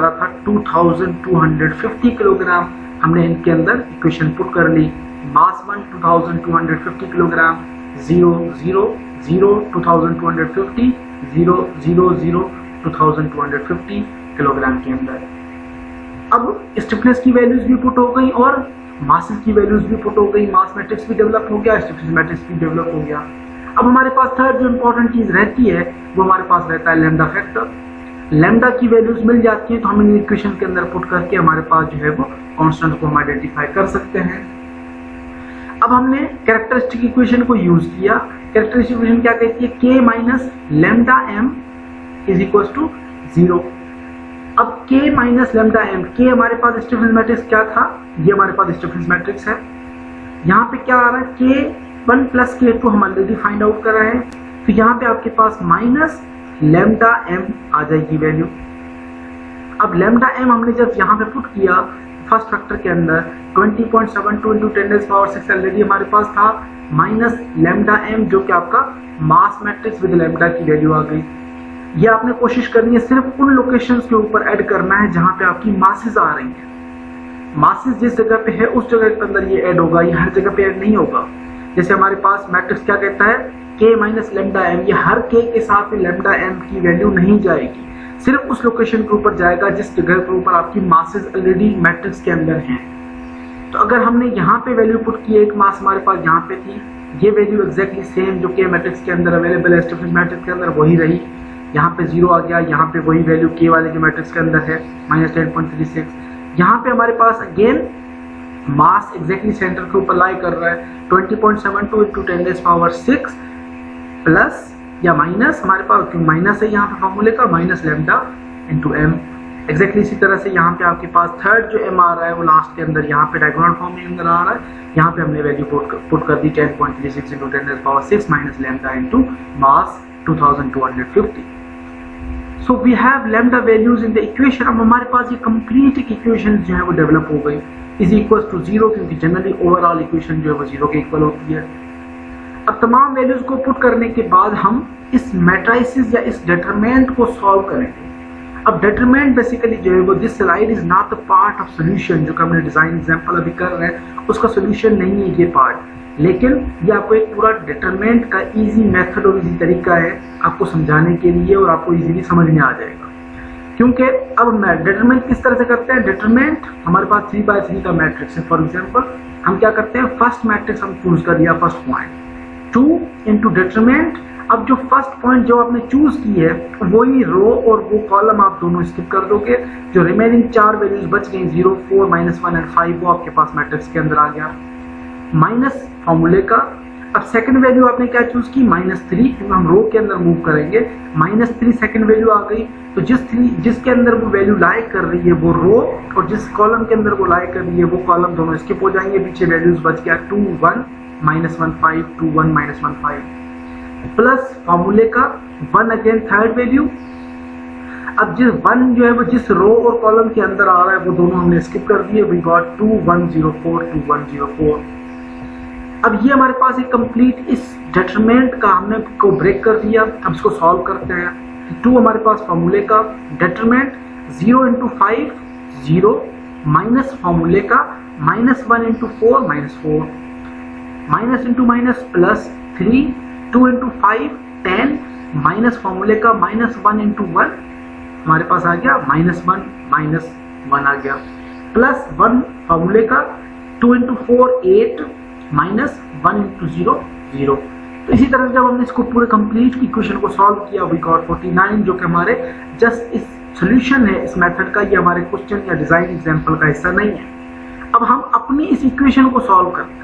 था 2250 किलोग्राम। हमने इनके अंदर इक्वेशन पुट कर ली। मास 1 2250 किलोग्राम, 0 0 0 2250 0 0 0 2250 किलोग्राम के अंदर। अब स्टिफनेस की वैल्यूज भी पुट हो गई और मासेस की वैल्यूज भी पुट हो गई। मास मैट्रिक्स भी डेवलप हो गया, स्टिफनेस मैट्रिक्स भी डेवलप हो गया। अब हमारे पास थर्ड जो इंपॉर्टेंट चीज रहती है वो हमारे पास रहता है लैम्डा फैक्टर। लैम्डा की वैल्यूज मिल जाती है तो हम इन इक्वेशन के अंदर पुट करके हमारे पास जो है वो कांस्टेंट को हम आइडेंटिफाई कर सकते हैं। अब हमने कैरेक्टरिस्टिक इक्वेशन को यूज किया। कैरेक्टरिस्टिक इक्वेशन क्या कहती है? k minus lambda m is equal to 0। अब k minus lambda m, k हमारे पास स्टिफनेस मैट्रिक्स क्या था? ये हमारे पास स्टिफनेस मैट्रिक्स है। यहाँ पे क्या आ रहा है? k1 प्लस k2 हम ऑलरेडी फाइंड आउट कर रहे हैं, तो यहाँ पे आपके पास माइनस लैम्डा m आ जाएगी वैल्यू। अब लैम्डा m हमने जब यहाँ पे पुट किया फर्स्ट फैक्टर के अंदर 20.72 इंटू 10⁶ ऑलरेडी हमारे पास था, माइनस लैम्डा m जो कि आपका मास मैट्रिक्स विद लैम्डा की वैल्यू आ गई। ये आपने कोशिश करनी है सिर्फ उन लोकेशंस के ऊपर ऐड करना है जहां पे आपकी मासेस आ रही हैं। मासेस जिस जगह पे है उस जगह के अंदर ये ऐड होगा, ये हर जगह पे ऐड नहीं होगा। जैसे हमारे पास मैट्रिक्स क्या कहता है? k माइनस लैम्डा m, ये हर k के साथ लैम्डा m की वैल्यू नहीं जाएगी, सिर्फ उस लोकेशन के ऊपर जाएगा जिस जगह के ऊपर आपकी मासेस ऑलरेडी मैट्रिक्स के अंदर हैं। तो अगर हमने यहाँ पे वैल्यू पुट की, एक मास हमारे पास यहाँ पे थी, ये वैल्यू एग्जैक्टली सेम जो k मैट्रिक्स के अंदर अवेलेबल है स्टिफनेस मैट्रिक्स के अंदर वही रही। यहाँ पे 0 आ गया, यहाँ पे वही वैल्यू k वाले जो मैट्रिक्स के अंदर है माइनस 10.36। यहाँ पे हमारे पास अगेन मास एग्जैक्टली सेंटर के ऊपर लाई कर रहा है 20.72 इंटू 10⁶ प्लस या माइनस, हमारे पास माइनस है यहाँ पे फॉर्मूले का, minus lambda into m। Exactly इसी तरह से यहाँ पे आपके पास थर्ड जो m आ रहा है वो लास्ट के अंदर यहाँ पे डायगोनल फॉर्म में अंदर आ रहा है। यहाँ पे हमने वैल्यू पुट कर दी 10.36 into 10⁶ minus lambda into mass 2250। So we have lambda values in the equation. अब हमारे पास ये कंप्लीट इक्वेशन जो है वो डेवलप हो गई इज इक्वल टू 0, क्योंकि जनरली ओवरऑल इक्वेशन जो है वो 0 के इक्वल होती है। अब तमाम वैल्यूज को पुट करने के बाद हम इस मैट्रिसेस या इस डिटरमिनेंट को सॉल्व करेंगे। अब डिटरमिनेंट बेसिकली जो है वो this slide is not the part of solution, जो कि हमने डिजाइन एग्जांपल अभी कर रहे हैं उसका सॉल्यूशन नहीं है ये पार्ट, लेकिन ये आपको एक पूरा डिटरमिनेंट का इजी मेथड और इजी तरीका है आपको समझाने के लिए और आपको इजीली समझ में आ जाएगा। क्योंकि अब डिटरमिनेंट किस तरह से करते हैं? डिटरमिनेंट हमारे पास 3x3 का मैट्रिक्स है। फॉर एग्जांपल हम क्या करते हैं, फर्स्ट मैट्रिक्स हम चूज कर लिया, फर्स्ट पॉइंट 2 इंटू डिटरमिनेंट। अब जो फर्स्ट पॉइंट जो आपने चूज की है वही रो और वो कॉलम आप दोनों स्किप कर दोगे। जो रिमेनिंग 4 वैल्यूज बच गई 0, 4, -1 एंड 5 वो आपके पास मैट्रिक्स के अंदर आ गया माइनस फॉर्मूले का। अब सेकंड वैल्यू आपने क्या चूज की? -3, क्योंकि हम रो के अंदर मूव करेंगे। -3 सेकंड वैल्यू आ गई, तो जिसके अंदर वो वैल्यू लाई कर रही है वो रो और जिस कॉलम के अंदर वो लाई कर रही है वो कॉलम दोनों स्किप हो जाएंगे। पीछे वैल्यूज बच गया 2 1 -1 5 2 1 -1 5 प्लस फॉर्मूले का 1 अगेन थर्ड वैल्यू। अब जिस 1 जो है वो जिस रो और कॉलम के अंदर आ रहा है वो दोनों हमने स्किप कर दिए। We got 2 1 0 4 2 1 0 4। अब ये हमारे पास एक कंप्लीट इस डिटरमिनेंट का हमने को ब्रेक कर दिया। अब इसको सॉल्व करते हैं। 2 हमारे पास फॉर्मूले का डिटरमिनेंट 0 इंटू 5 0 माइनस फॉर्मूले का -1 into 4 -4 minus into minus plus 3 2 into 5 10 minus फॉर्मूले का -1 इंटू 1 हमारे पास आ गया -1 आ गया प्लस 1 फॉर्मूले का 2 इंटू 4 8 -1 इंटू 0 0। तो इसी तरह से जब हमने इसको पूरे कंप्लीट इक्वेशन को सॉल्व किया वी गॉट 49, जो कि हमारे जस्ट इस सॉल्यूशन है इस मेथड का, ये हमारे क्वेश्चन या डिजाइन एग्जांपल का हिस्सा नहीं है। अब हम अपनी इस इक्वेशन को सॉल्व करते हैं।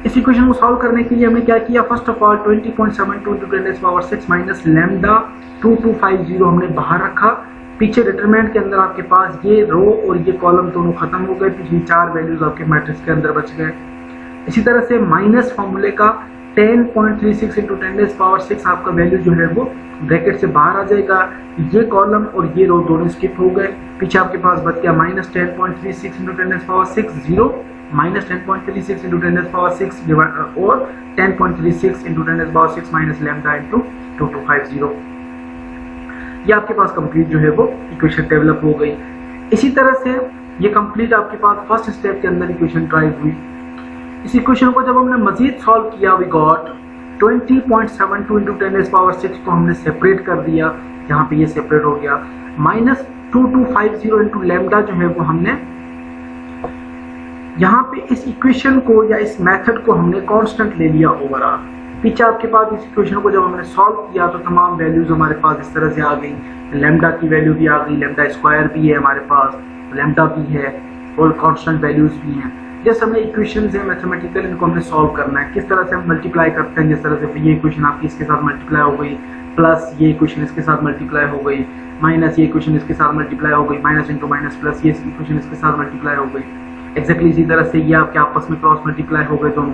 इस इक्वेशन को सॉल्व करने के लिए हमने क्या किया? First of all 20.72 into 10⁶ minus lambda 2250 हमने बाहर रखा। पीछे डिटरमिनेंट के अंदर आपके पास ये रो और ये कॉलम दोनों खत्म हो गए, पिछली 4 वैल्यूज आपके मैट्रिक्स के अंदर बच गए। इसी तरह से माइनस फॉर्मूले का 10.36 इंटू 10⁶ आपका वैल्यू जो है वो ब्रैकेट से बाहर आ जाएगा। ये कॉलम और ये रो दोनों स्किप हो गए। पीछे आपके पास बच गया -10.36 इंटू 10⁶ 0 -10.36 इंटू 10⁶ और 10.36 इंटू 10⁶ माइनस लैम्डा इंटू 2250। ये आपके पास कंप्लीट जो है वो इक्वेशन डेवलप हो गई। इसी तरह से ये कंप्लीट आपके पास फर्स्ट स्टेप के अंदर इक्वेशन ड्राइव हुई। इस इक्वेशन को जब हमने मजीद सॉल्व किया, वी गॉट 20.72 इंटू 10⁻⁶ को हमने सेपरेट कर दिया, यहाँ पे ये सेपरेट हो गया। -2250 इंटू लैम्डा जो है वो हमने यहाँ पे इस इक्वेशन को या इस मेथड को हमने कांस्टेंट ले लिया ओवरऑल। पीछे आपके पास इस इक्वेशन को जब हमने सॉल्व किया तो तमाम वैल्यूज हमारे पास इस तरह से आ गई। लैम्डा की वैल्यू भी आ गई, लैम्डा स्क्वायर भी है हमारे पास, लैम्डा भी है और कांस्टेंट वैल्यूज भी हैं। जैसे हमें इक्वेशन है मैथमेटिकल, इनको हमने सॉल्व करना है। किस तरह से हम मल्टीप्लाई करते हैं, जिस तरह से ये इक्वेशन आपकी इसके साथ मल्टीप्लाई हो गई, प्लस ये इक्वेशन इसके साथ मल्टीप्लाई हो गई, माइनस ये इक्वेशन इसके साथ मल्टीप्लाई हो गई, माइनस इंटू माइनस प्लस ये इक्वेशन इसके साथ मल्टीप्लाई हो गई। एग्जैक्टली इसी तरह से ये आपके आपस में क्रॉस मल्टीप्लाई हो गए दोनों।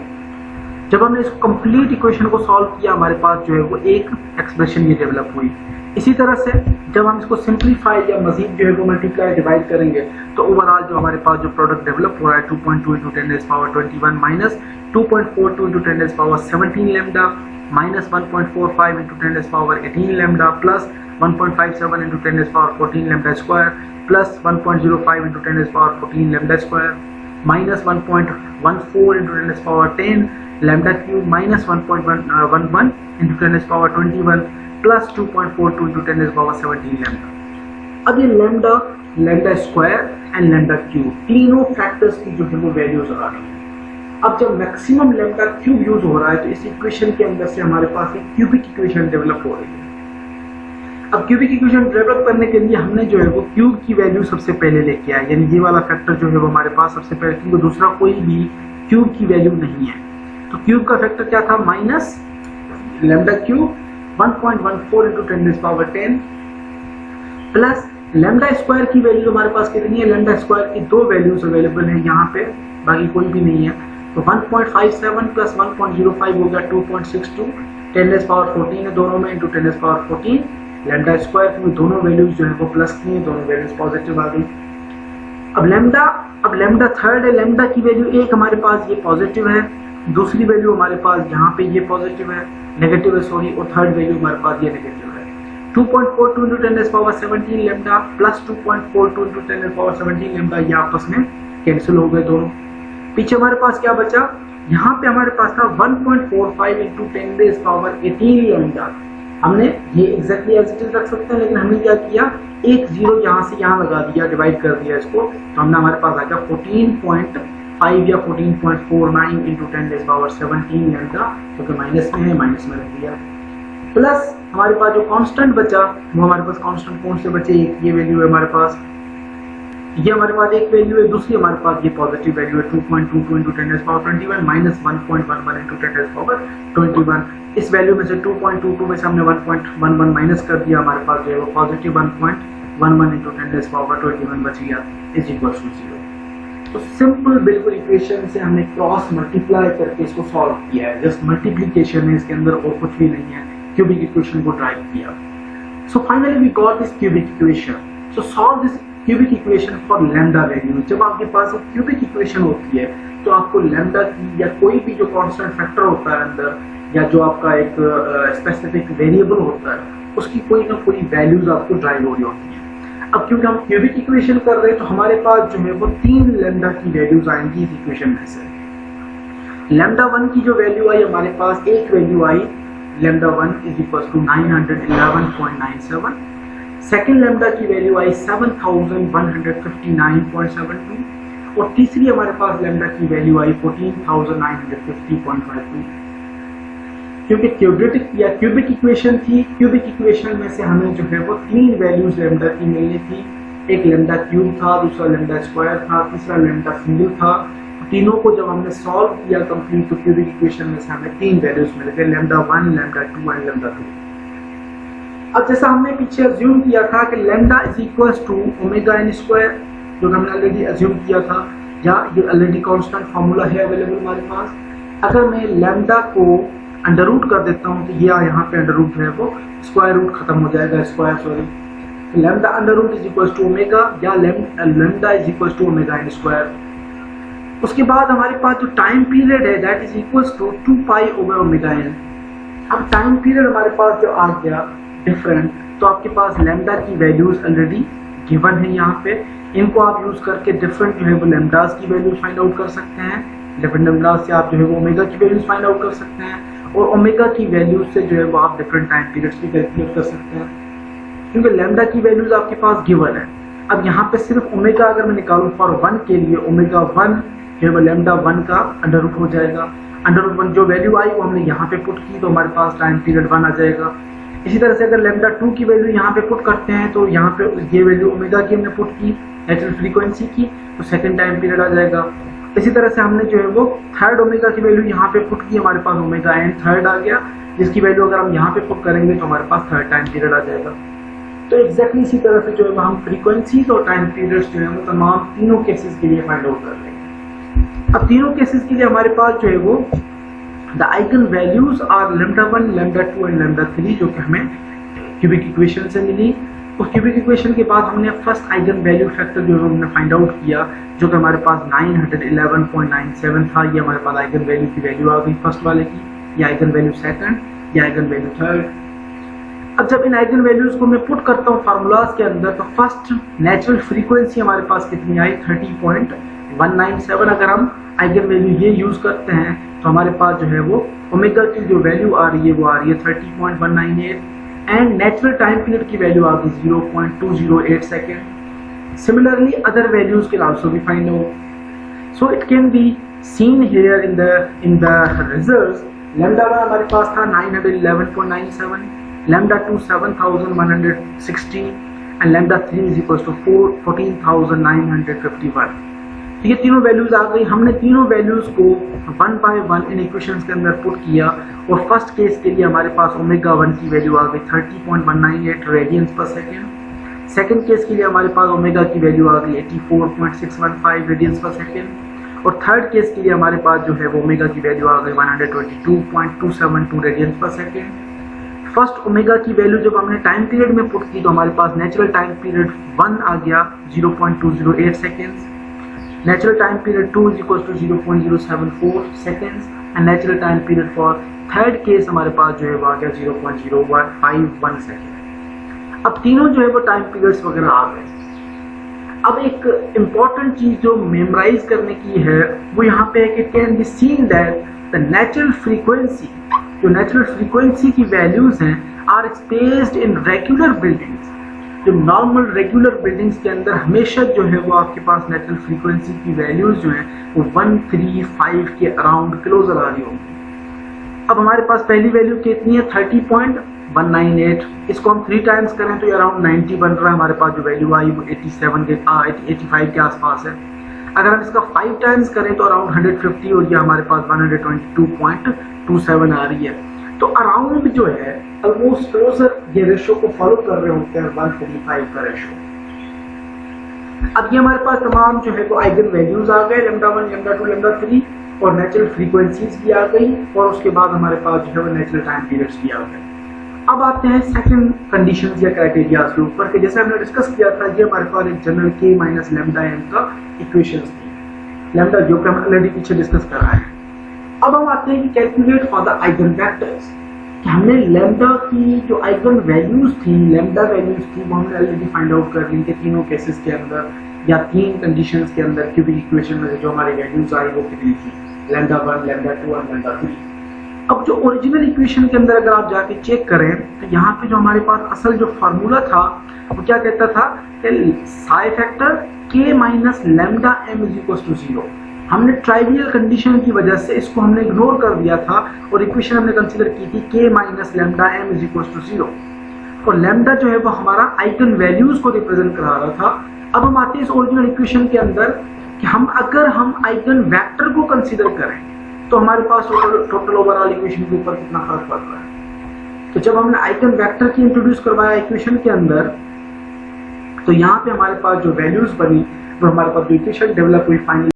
जब हमने इस कंप्लीट इक्वेशन को सॉल्व किया, हमारे पास जो है वो एक एक्सप्रेशन ये डेवलप हुई। इसी तरह से जब हम इसको सिंप्लीफाई या मजीद जो है वो मल्टीप्लाई डिवाइड करेंगे तो ओवरऑल जो हमारे पास जो प्रोडक्ट डेवलप हो रहा है 2.2 into 10⁻21 minus 2.42 into 10⁻17 lambda minus 1.45 into 10⁻18 lambda plus 1.57 into 10⁻14 lambda square plus 1.05 into 10⁻14 lambda square minus 1.14 into 10⁻10 lambda cube minus 1.11 into 10⁻21 plus 2.42 into 10⁻17 lambda. अब ये lambda, lambda square and lambda cube तीनों factors की जो है वो values आ रही हैं। अब जब मैक्सिमम लैम्डा क्यूब यूज हो रहा है तो इस इक्वेशन के अंदर से हमारे पास एक क्यूबिक इक्वेशन डेवलप हो रही है। अब क्यूबिक इक्वेशन डेवलप करने के लिए हमने जो है वो क्यूब की वैल्यू सबसे पहले लेके आए, यानी ये वाला फैक्टर जो है वो हमारे पास सबसे पहले, क्योंकि दूसरा कोई भी क्यूब की वैल्यू नहीं है। तो क्यूब का फैक्टर क्या था, minus lambda cube 1.14 into 10⁻10 plus lambda square की वैल्यू हमारे पास कितनी है, लैम्डा स्क्वायर की दो वैल्यूज अवेलेबल है यहाँ पे, बाकी कोई भी नहीं है। तो 1.57 प्लस 1.05 हो गया 2.62, 10⁻14 है दोनों में इंटू 10⁻14 लैम्डा स्क्वायर में दोनों वैल्यूज जो है वो प्लस की है, दोनों वैल्यूज पॉजिटिव आ गई। अब लैम्डा थर्ड है, लैम्डा की वैल्यू एक हमारे पास ये पॉजिटिव है, दूसरी वैल्यू हमारे पास यहाँ पे ये पॉजिटिव है, नेगेटिव है सॉरी, और थर्ड वैल्यू हमारे पास ये नेगेटिव है। 2.42 into 10⁻17 lambda plus 2.42 into 10⁻17 lambda, ये आपस में कैंसिल हो गए दोनों। पीछे हमारे पास क्या बचा, यहाँ पे हमारे पास था 1.45 इंटू 10⁻18 लैम्डा। हमने ये एग्जैक्टली एज इट इज रख सकते हैं, लेकिन हमने क्या किया, एक जीरो यहाँ से यहाँ लगा दिया, डिवाइड कर दिया इसको, तो हमने हमारे पास आ गया 14.5 या 14.49 इंटू 10⁻17 लैम्डा, क्योंकि माइनस में है, माइनस में रख दिया। प्लस हमारे पास जो कांस्टेंट बचा वो हमारे पास कांस्टेंट कौन से बचे, एक ये वैल्यू है हमारे पास, ये हमारे पास एक वैल्यू है, दूसरी हमारे पास ये पॉजिटिव वैल्यू है 2.22 इंटू 10⁻21 माइनस 1.11 इंटू 10⁻21। इस वैल्यू में से 2.22 में से हमने 1.11 माइनस कर दिया, हमारे पास जो है वो पॉजिटिव 1.11 इंटू 10⁻21 बच गया इज इक्वल टू 0। तो सिंपल बिल्कुल इक्वेशन से हमने क्रॉस मल्टीप्लाई करके इसको सॉल्व किया है, जस्ट मल्टीप्लिकेशन है इसके अंदर और कुछ भी नहीं है, क्यूबिक इक्वेशन को ड्राइव किया। So finally we got this cubic equation. So solve this cubic equation for lambda value. जब आपके पास एक क्यूबिक इक्वेशन होती है तो आपको लैम्डा की या कोई भी जो कांस्टेंट फैक्टर होता है अंदर, या जो आपका एक स्पेसिफिक वेरिएबल होता है, उसकी कोई ना कोई वैल्यूज आपको ड्राइव हो रही होती है। अब क्योंकि हम क्यूबिक इक्वेशन कर रहे हैं तो हमारे पास जो है वो 3 लैम्डा की वैल्यूज आएंगी इस इक्वेशन में से। लैम्डा 1 की जो वैल्यू आई हमारे पास, एक वैल्यू आई lambda 1 is equal to 911.97। Second lambda की वैल्यू आई 7159.72 और तीसरी हमारे पास लैम्डा की वैल्यू आई 14,950.52। क्योंकि क्यूबिक या क्यूबिक इक्वेशन थी, क्यूबिक इक्वेशन में से हमें जो है वो 3 वैल्यूज लैम्डा की मिलनी थी। एक लैम्डा क्यूब था, दूसरा लैम्डा स्क्वायर था, तीसरा लैम्डा सिंगल था। तीनों को जब हमने सॉल्व किया कंप्लीट तो क्यूबिक इक्वेशन में से हमें 3 वैल्यूज मिल गए, लैम्डा 1, लैम्डा 2 एंड लैम्डा 2। अब जैसा हमने पीछे अज्यूम किया था कि lambda is equal to omega N square, जो हमने ऑलरेडी अज्यूम किया था, या ये ऑलरेडी कांस्टेंट फार्मूला है अवेलेबल हमारे पास। अगर मैं लैम्डा को अंडर रूट कर देता हूँ तो ये यहाँ पे अंडर रूट है वो स्क्वायर रूट खत्म हो जाएगा, square sorry. Lambda under root is equal to omega या lambda is equal to omega N square. उसके बाद हमारे पास जो टाइम पीरियड है that is equal to 2 pi over omega N. अब टाइम पीरियड हमारे पास जो आ गया डिफरेंट, तो तो आपके पास लैम्डा की वैल्यूज ऑलरेडी गिवन है यहाँ पे। इनको आप यूज करके डिफरेंट जो है वो लैम्डास की वैल्यूज फाइंड आउट कर सकते हैं। डिफरेंट लैम्डास से आप जो है वो ओमेगा की वैल्यूज फाइंड आउट कर सकते हैं, और ओमेगा की वैल्यूज से जो है वो आप डिफरेंट टाइम पीरियड्स भी कैलकुलेट कर सकते हैं, क्योंकि लैम्डा की वैल्यूज आपके पास गिवन है। अब यहाँ पे सिर्फ ओमेगा अगर मैं निकालूं फॉर 1 के लिए, ओमेगा 1 जो है वो लैम्डा 1 का अंडर रूट हो जाएगा। अंडर रूट 1 जो वैल्यू आई वो हमने यहाँ पे पुट की, तो हमारे पास टाइम पीरियड 1 आ जाएगा। इसी तरह से अगर लैम्डा 2 की वैल्यू यहाँ पे पुट करते हैं, तो यहाँ पे ये वैल्यू ओमेगा की हमने पुट की, नेचुरल फ्रीक्वेंसी की, तो सेकंड टाइम पीरियड आ जाएगा। इसी तरह से हमने जो है वो थर्ड ओमेगा की वैल्यू यहाँ पे पुट की, हमारे पास ओमेगा एन थर्ड आ गया, जिसकी वैल्यू अगर हम यहाँ पे पुट करेंगे तो हमारे पास थर्ड टाइम पीरियड आ जाएगा। तो एग्जैक्टली इसी तरह से जो है हम फ्रीक्वेंसीज और टाइम पीरियड्स जो है वो तमाम तीनों केसेस के लिए फाइंड आउट कर लेंगे। अब तीनों केसेस के लिए हमारे पास जो है वो the eigen values are lambda 1, lambda 2 and lambda 3, जो कि हमें क्यूबिक इक्वेशन से मिली। उस क्यूबिक इक्वेशन के बाद हमने फर्स्ट आइगन वैल्यू फैक्टर जो है हमने फाइंड आउट किया, जो कि हमारे पास 911.97 था। ये हमारे पास आइगन वैल्यू की वैल्यू आ गई फर्स्ट वाले की, ये आइगन वैल्यू सेकंड, ये आइगन वैल्यू थर्ड। अब जब इन आइगन वैल्यूज को मैं पुट करता हूँ फार्मूलाज के अंदर, तो फर्स्ट नेचुरल फ्रीक्वेंसी हमारे पास कितनी आई, 30.197। अगर हम आइगन वैल्यू ये यूज करते हैं तो हमारे पास जो है वो ओमेगा की जो वैल्यू आ रही है वो आ रही है 30.198, एंड नेचुरल टाइम पीरियड की वैल्यू आ गई 0.208 second. Similarly other values can also be find out. So it can be scene here in the results. Lambda 1 हमारे पास था 911.97, lambda 2 7160, and lambda 3 is equals to 14,951। ये तीनों वैल्यूज आ गई। हमने तीनों values को 1 by 1 इन इक्वेशंस के अंदर पुट किया, और फर्स्ट केस के लिए हमारे पास ओमेगा 1 की वैल्यू आ गई 30.198 रेडियंस पर सेकेंड। सेकेंड केस के लिए हमारे पास ओमेगा की वैल्यू आ गई 84.615 रेडियंस पर सेकेंड, और थर्ड केस के लिए हमारे पास जो है वो ओमेगा की वैल्यू आ गई 122.272 रेडियंस पर सेकेंड। फर्स्ट ओमेगा की वैल्यू जब हमने टाइम पीरियड में पुट की, तो हमारे पास नेचुरल टाइम पीरियड 1 आ गया 0.208 seconds, natural time period 2 is equals to 0.074 seconds, and natural time period for third case हमारे पास जो है वो आ गया 0.0151 सेकेंड। अब तीनों जो है वो टाइम पीरियड्स वगैरह आ गए। अब एक इम्पॉर्टेंट चीज जो मेमोराइज करने की है वो यहाँ पे है कि can be seen that the natural frequency, जो नेचुरल फ्रीक्वेंसी की वैल्यूज हैं, are spaced in regular buildings. जो नॉर्मल रेगुलर बिल्डिंग्स के अंदर हमेशा जो है वो आपके पास नेचुरल फ्रीक्वेंसी की वैल्यूज जो हैं वो 135 के अराउंड क्लोजर आ रही होंगी। अब हमारे पास पहली वैल्यू कितनी है 30.198, इसको हम 3 टाइम्स करें तो ये अराउंड 90 बन रहा है। हमारे पास जो वैल्यू आई वो 85 के आसपास है। अगर हम इसका 5 टाइम्स करें तो अराउंड 150, और ये हमारे पास 122.27 आ रही है। तो अराउंड जो है ऑलमोस्ट क्लोजर ये रेशो को फॉलो कर रहे होते हैं 135 का रेशो। अब ये हमारे पास तमाम जो है वो आइगन वैल्यूज आ गए, लैम्डा 1, लैम्डा 2, लैम्डा 3, और नेचुरल फ्रीक्वेंसीज भी आ गई, और उसके बाद हमारे पास जो है वो नेचुरल टाइम पीरियड्स भी आ गए। अब आते हैं सेकंड कंडीशंस या क्राइटेरियाज के ऊपर, कि जैसे हमने डिस्कस किया था, ये हमारे पास एक general k minus lambda m का इक्वेशंस थी, लैम्डा जो कि हम ऑलरेडी पीछे डिस्कस कर रहे हैं। अब हम आते हैं कि calculate for the eigen vectors, कि हमने लैम्डा की जो आइगन वैल्यूज थी, लैम्डा वैल्यूज थी, वो हमने ऑलरेडी फाइंड आउट कर ली कि तीनों केसेस के अंदर या 3 कंडीशंस के अंदर क्यूबिक इक्वेशन में जो हमारी वैल्यूज आई वो कितनी थी, लैम्डा 1, लैम्डा 2 और लैम्डा 3। अब जो ओरिजिनल इक्वेशन के अंदर अगर आप जाके चेक करें तो यहाँ पे जो हमारे पास असल जो फार्मूला था वो क्या कहता था कि psi factor k minus lambda m is equal to 0। हमने ट्राइवियल कंडीशन की वजह से इसको हमने इग्नोर कर दिया था, और इक्वेशन हमने कंसीडर की थी k minus lambda m is equal to 0, और लैम्डा जो है वो हमारा आइगन वैल्यूज को रिप्रेजेंट करा रहा था। अब हम आते हैं इस ओरिजिनल इक्वेशन के अंदर कि अगर हम आइगन वेक्टर को कंसीडर करें तो हमारे पास टोटल ओवरऑल इक्वेशन के ऊपर कितना फर्क पड़ रहा है। तो जब हमने आइगन वेक्टर की इंट्रोड्यूस करवाया इक्वेशन के अंदर, तो यहाँ पे हमारे पास जो वैल्यूज बनी वो हमारे पास जो इक्वेशन डेवलप हुई फाइनली